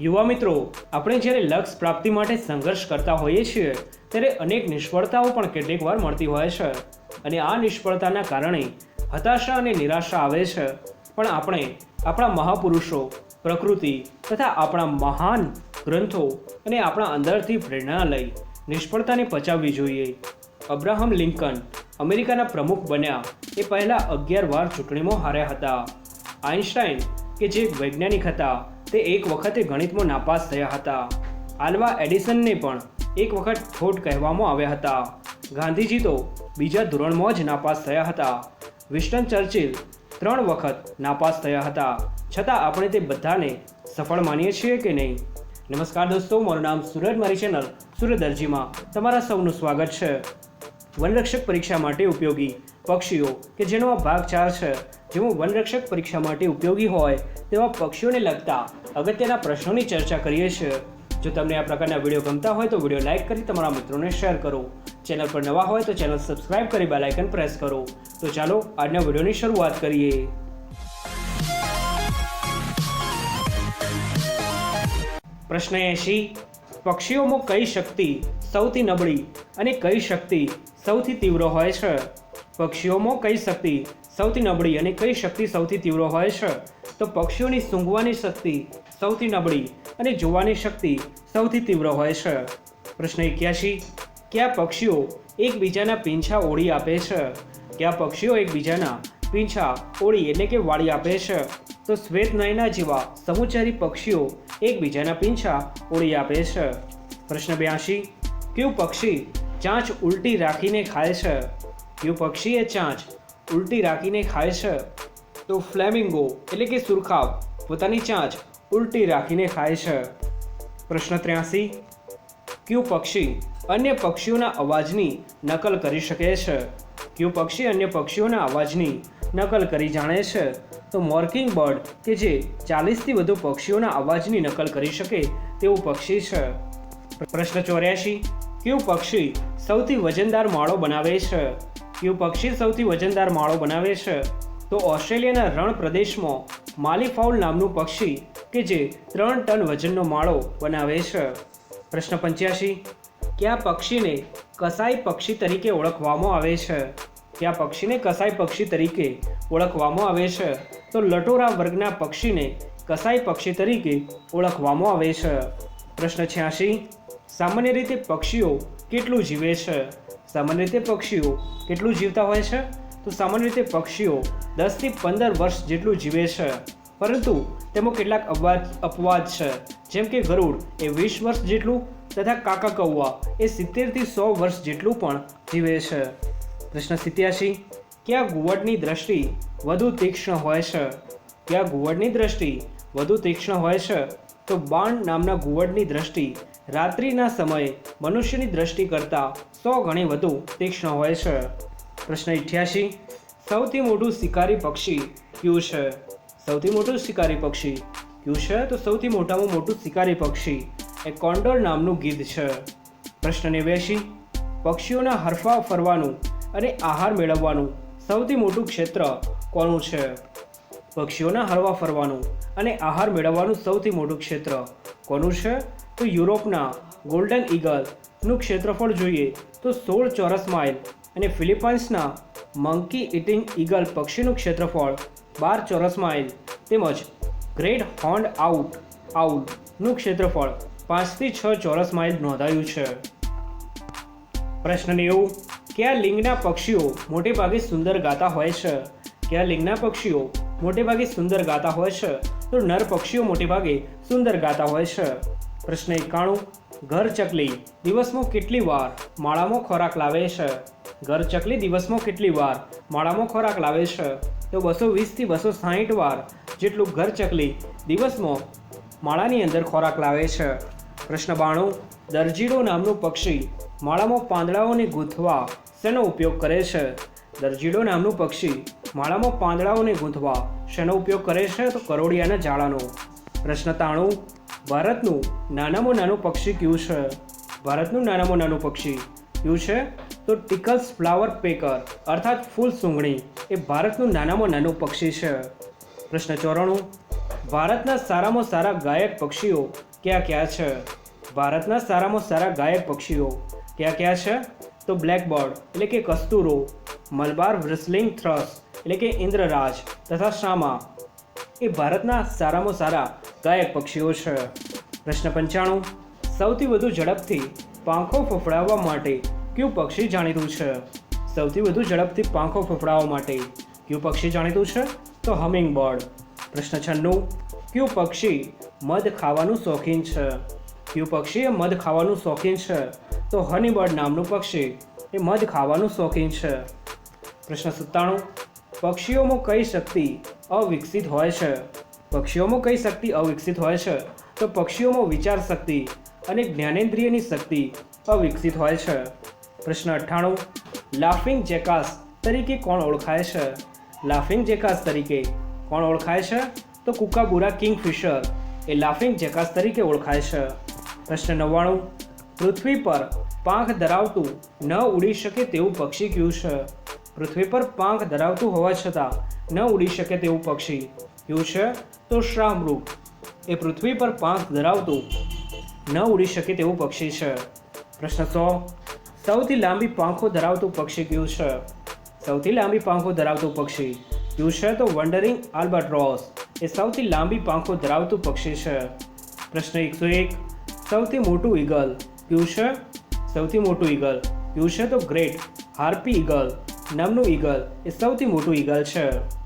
યુવા મિત્રો, આપણે જ્યારે લક્ષ્ય પ્રાપ્તિ માટે સંઘર્ષ કરતા હોઈએ છીએ ત્યારે અનેક નિષ્ફળતાઓ પણ કેટલીક વાર મળતી હોય છે અને આ નિષ્ફળતાના કારણે હતાશા અને નિરાશા આવે છે. પણ આપણે આપણા મહાપુરુષો, પ્રકૃતિ તથા આપણા મહાન ગ્રંથો અને આપણા અંદરથી પ્રેરણા લઈ નિષ્ફળતાને પચાવવી જોઈએ. અબ્રાહમ લિંકન અમેરિકાના પ્રમુખ બન્યા એ પહેલાં 11 વાર ચૂંટણીમાં હાર્યા હતા. આઇન્સ્ટાઈન કે જે વૈજ્ઞાનિક હતા તે એક વખતે ગણિતમાં નાપાસ થયા હતા. આલ્વા એડિસનને પણ એક વખત ઠોઠ કહેવામાં આવ્યા હતા. ગાંધીજી તો બીજા ધોરણમાં જ નાપાસ થયા હતા. વિન્સ્ટન ચર્ચિલ 3 વખત નાપાસ થયા હતા. છતાં આપણે તે બધાને સફળ માનીએ છીએ કે નહીં? નમસ્કાર દોસ્તો, મારું નામ સૂરજ, મારી ચેનલ DARJIમાં તમારા સૌનું સ્વાગત છે. વનરક્ષક પરીક્ષા માટે ઉપયોગી પક્ષીઓ કે જેનો આ ભાગ 4 છે, જેમાં વનરક્ષક પરીક્ષા માટે ઉપયોગી હોય તેવા પક્ષીઓને લગતા અગત્યના પ્રશ્નોની ચર્ચા કરીએ છીએ. જો તમને આ પ્રકારના વિડીયો ગમતા હોય તો વિડીયો લાઇક કરી તમારા મિત્રોને શેર કરો. ચેનલ પર નવા હોય તો ચેનલ સબસ્ક્રાઇબ કરી બેલ આઇકન પ્રેસ કરો. તો ચાલો આજના વિડીયોની શરૂઆત કરીએ. પ્રશ્ન 80. પક્ષીઓમાં કઈ શક્તિ સૌથી નબળી અને કઈ શક્તિ સૌથી તીવ્ર હોય છે? પક્ષીઓમાં કઈ શક્તિ સૌથી નબળી અને કઈ શક્તિ સૌથી તીવ્ર હોય છે? તો પક્ષીઓની સૂંઘવાની શક્તિ સૌથી નબળી અને જોવાની શક્તિ સૌથી તીવ્ર હોય છે. પ્રશ્ન 81. કયા પક્ષીઓ એકબીજાના પીંછા ઓળી આપે છે? કયા પક્ષીઓ એકબીજાના પીંછા ઓળી એટલે કે વાળી આપે છે? તો શ્વેત નયના જેવા સમુચારી પક્ષીઓ એકબીજાના પીંછા ઓળી આપે છે. પ્રશ્ન 82. કયું પક્ષી ચાંચ ઉલટી રાખીને ખાય છે? કયું પક્ષી એ ચાંચ ઉલટી રાખીને ખાય છે? તો ફ્લેમિંગો એટલે કે સુરખાબ પોતાની ચાંચ ઉલટી રાખીને ખાય છે. પ્રશ્ન 83. કયું પક્ષી અન્ય પક્ષીઓના અવાજની નકલ કરી શકે છે? કયું પક્ષી અન્ય પક્ષીઓના અવાજની નકલ કરી જાણે છે? તો મોર્કિંગ બર્ડ કે જે 40થી વધુ પક્ષીઓના અવાજની નકલ કરી શકે તેવું પક્ષી છે. પ્રશ્ન 84. કયું પક્ષી સૌથી વજનદાર માળો બનાવે છે? કયું પક્ષી સૌથી વજનદાર માળો બનાવે છે? તો ઓસ્ટ્રેલિયાના રણ પ્રદેશમાં માલીફાઉલ નામનું પક્ષી કે જે 3 ટન વજનનો માળો બનાવે છે. પ્રશ્ન 85. કયા પક્ષીને કસાઈ પક્ષી તરીકે ઓળખવામાં આવે છે? કયા પક્ષીને કસાઈ પક્ષી તરીકે ઓળખવામાં આવે છે? તો લટોરા વર્ગના પક્ષીને કસાઈ પક્ષી તરીકે ઓળખવામાં આવે છે. પ્રશ્ન 86. સામાન્ય રીતે પક્ષીઓ કેટલું જીવે છે? સામાન્ય રીતે પક્ષીઓ કેટલું જીવતા હોય છે? તો સામાન્ય રીતે પક્ષીઓ 10 થી 15 વર્ષ જેટલું જીવે છે, પરંતુ તેમાં કેટલાક અપવાદ છે, જેમ કે ગરુડ એ 20 વર્ષ જેટલું તથા કાકા કૌવા એ 70 થી 100 વર્ષ જેટલું પણ જીવે છે. પ્રશ્ન 87. કયા ઘુવડની દ્રષ્ટિ વધુ તીક્ષ્ણ હોય છે? કયા ઘુવડની દ્રષ્ટિ વધુ તીક્ષ્ણ હોય છે? તો બાણ નામના ઘુવડની દ્રષ્ટિ રાત્રિના સમયે મનુષ્યની દ્રષ્ટિ કરતાં 100 ગણી વધુ તીક્ષ્ણ હોય છે. પ્રશ્ન 88. સૌથી મોટું શિકારી પક્ષી કયું છે? સૌથી મોટું શિકારી પક્ષી કયું છે? તો સૌથી મોટામાં મોટું શિકારી પક્ષી એ કોન્ડોર નામનું ગીધ છે. પ્રશ્ન 89. પક્ષીઓના હરફા ફરવાનું અને આહાર મેળવવાનું સૌથી મોટું ક્ષેત્ર કોનું છે? પક્ષીઓના હરવા ફરવાનું અને આહાર મેળવવાનું સૌથી મોટું ક્ષેત્ર કોનું છે? તો યુરોપના ગોલ્ડન ઈગલનું ક્ષેત્રફળ જોઈએ તો 16 ચોરસ માઇલ અને ફિલિપાઇન્સના મંકી ઇટિંગ ઈગલ પક્ષીનું ક્ષેત્રફળ 12 ચોરસ માઇલ તેમજ ગ્રેટ હોર્ન્ડ આઉલનું ક્ષેત્રફળ 5 થી 6 ચોરસ માઇલ નોંધાયું છે. પ્રશ્ન 90. કયા લિંગના પક્ષીઓ મોટે ભાગે સુંદર ગાતા હોય છે? કયા લિંગના પક્ષીઓ મોટે ભાગે સુંદર ગાતા હોય છે? તો નર પક્ષીઓ મોટે ભાગે સુંદર ગાતા હોય છે. પ્રશ્ન 91. ઘર ચકલી દિવસમાં કેટલી વાર માળામાં ખોરાક લાવે છે? ઘર ચકલી દિવસમાં કેટલી વાર માળામાં ખોરાક લાવે છે? તો 220 થી 260 વાર જેટલું ઘર ચકલી દિવસમાં માળાની અંદર ખોરાક લાવે છે. પ્રશ્ન 92. દરજીડો નામનું પક્ષી માળામાં પાંદડાઓને ગૂંથવા શેનો ઉપયોગ કરે છે? દરજીડો નામનું પક્ષી માળામાં પાંદડાઓને ગૂંથવા શેનો ઉપયોગ કરે છે? તો કરોળિયાના જાળાનો. પ્રશ્ન 93. ભારતનું નાનામાં નાનું પક્ષી કયું છે? ભારતનું નાનામાં નાનું પક્ષી કયું છે? તો ટિકલ્સ ફ્લાવર પેકર અર્થાત ફૂલ સૂંઘણી એ ભારતનું નાનામાં નાનું પક્ષી છે. પ્રશ્ન 94. ભારતના સારામાં સારા ગાયક પક્ષીઓ કયા કયા છે? ભારતના સારામાં સારા ગાયક પક્ષીઓ કયા કયા છે? તો બ્લેકબર્ડ એટલે કે કસ્તુરો, મલબાર વ્રિસલિંગ થ્રશ એટલે કે ઇન્દ્રરાજ તથા શામા એ ભારતના સારામાં સારા ગાયક પક્ષીઓ છે. પ્રશ્ન 95. સૌથી વધુ ઝડપથી પાંખો ફફડાવવા માટે કયું પક્ષી જાણીતું છે? સૌથી વધુ ઝડપથી પાંખો ફફડાવવા માટે કયું પક્ષી જાણીતું છે? તો હમિંગ બર્ડ. પ્રશ્ન 96. કયું પક્ષી મધ ખાવાનું શોખીન છે? કયું પક્ષી એ મધ ખાવાનું શોખીન છે? તો હની બર્ડ નામનું પક્ષી એ મધ ખાવાનું શોખીન છે. પ્રશ્ન 97. પક્ષીઓમાં કઈ શક્તિ અવિકસિત હોય છે? પક્ષીઓમાં કઈ શક્તિ અવિકસિત હોય છે? તો પક્ષીઓમાં વિચાર શક્તિ અને જ્ઞાનેન્દ્રિયની શક્તિ અવિકસિત હોય છે. પ્રશ્ન 98. લાફિંગ જેકાસ તરીકે કોણ ઓળખાય છે? લાફિંગ જેકાસ તરીકે કોણ ઓળખાય છે? તો કુકાબુરા કિંગફિશર એ લાફિંગ જેકાસ તરીકે ઓળખાય છે. પ્રશ્ન 99. પૃથ્વી પર પાંખ ધરાવતું ન ઉડી શકે તેવું પક્ષી કયું છે? પૃથ્વી પર પાંખ ધરાવતું હોવા છતાં ન ઉડી શકે તેવું પક્ષી કયું છે? તો શાહમૃગ એ પૃથ્વી પર પાંખ ધરાવતું ન ઉડી શકે તેવું પક્ષી છે. પ્રશ્ન 100. સૌથી લાંબી પાંખો ધરાવતું પક્ષી કયું છે? સૌથી લાંબી પાંખો ધરાવતું પક્ષી કયું છે? તો વન્ડરિંગ આલ્બાટ્રોસ એ સૌથી લાંબી પાંખો ધરાવતું પક્ષી છે. પ્રશ્ન 101. સૌથી મોટું ઈગલ કયું છે? સૌથી મોટું ઈગલ કયું છે? તો ગ્રેટ હાર્પી ઈગલ નામનું ઈગલ એ સૌથી મોટું ઈગલ છે.